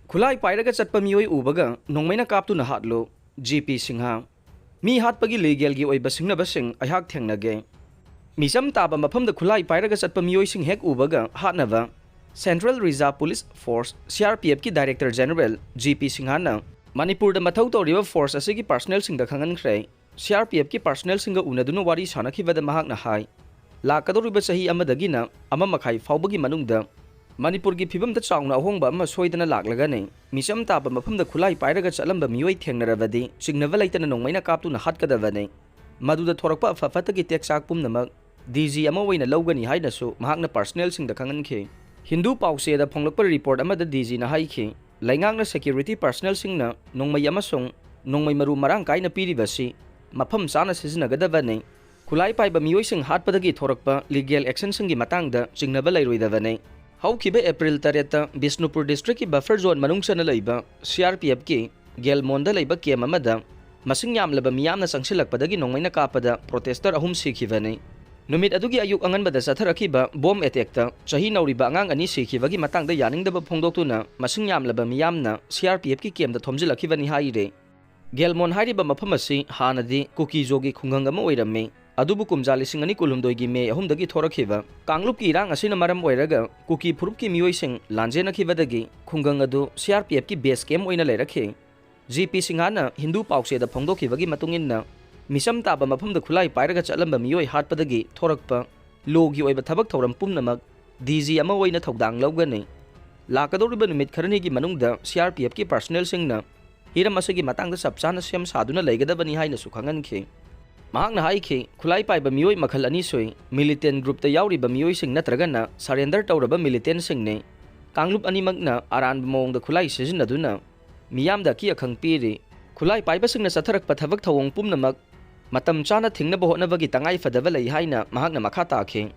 Khutlai Pairaga Chatpa Meeoi Ubaga Nongmeina Kaptuna Hatlu Singh Mi Hatpagi legal gi Oiba Singnabasing Eihak Thengnage Misam taba mafamda Khutlai Pairaga Chatpa Meeoi Eihak Ubaga Hatnava Central Reserve Police Force CRPF ki Director General Singh na Manipur da mathau tawriba force asigi personnel sing da khangan khre CRPF ki personnel singa unaduna wari sanakhiwada mahakna hai lakadoriba sahi amadagi na amakhai faubagi manungda Manipur ki phibam da chawna ahongba ama soidana laklaga ne misam taba mafamda Khutlai Pairaga Chatlamba Meeoi thengnarabadi Singnaba laitana Nongmeina Kaptuna Hatkadaba ne maduda thorakpa afafatagi teksak pumnamak DG ama oina lawgani hainasu mahakna personnel sing da khangan khe Hindu pause da phonglakpa report amada DG na haikhe Laingang na security personnel singna nongmai amasong nongmai maru marang kaina piribasi mafam sana sizinagadawa ne Khutlai Paiba Meeoi sing hatpadagi thorakpa legal action singi matangda Singnaba lairoidawa ne Haukiba April 3 Bisnupur district ki buffer zone manungsana laiba CRPF ki Gelmonda laiba kem amada masing yamlaba miyamna sangsilakpadagi Nongmeina kapada protester ahum sikhiwani Numit adugi ayuk anganbada satharakiba bomb attack ta chahi nauriba angang ani sikhibagi matangda yaningdaba phongdoktuna masing yamlaba miyamna CRPF ki kemda thomjilakhiwani haire Gelmon hairiba mafam asi hanadi kuki jogi khungang ama oirame adubu kumjali singani kulumdoi gi me ahumdagi thorakhiba Kanglup ki irang asina maram oiraga kuki phurup ki Meeoi sing lanjena khibadagi khungang adu CRPF ki base camp oina leirakhe Singh na Hindu pause da phongdokhibagi matunginna Misam taba mafamda Khutlai Pairaga Chatlamba Meeoi hatpadagi thorakpa logi oiba thabak thoram pumnamak DG ama oina thodang lawgani lakadoriba numit kharani gi manungda CRPF ki personnel singna hiram asagi matangda sapchana sem saduna leigadabani haina sukhangan khe mahakna haikhe Khutlai Paiba Meeoi makhal ani soi militant group ta yauriba Meeoi sing natragana surrender tawraba militant singne Kanglup ani magna aran mongda Khutlai sizinaduna miyamda ki akhang piri Khutlai Paiba singna satharakpa thabak thawong pumnamak Matam chana thingnaba hotnabagi tangai fadaba lei haina mahakna makha takhe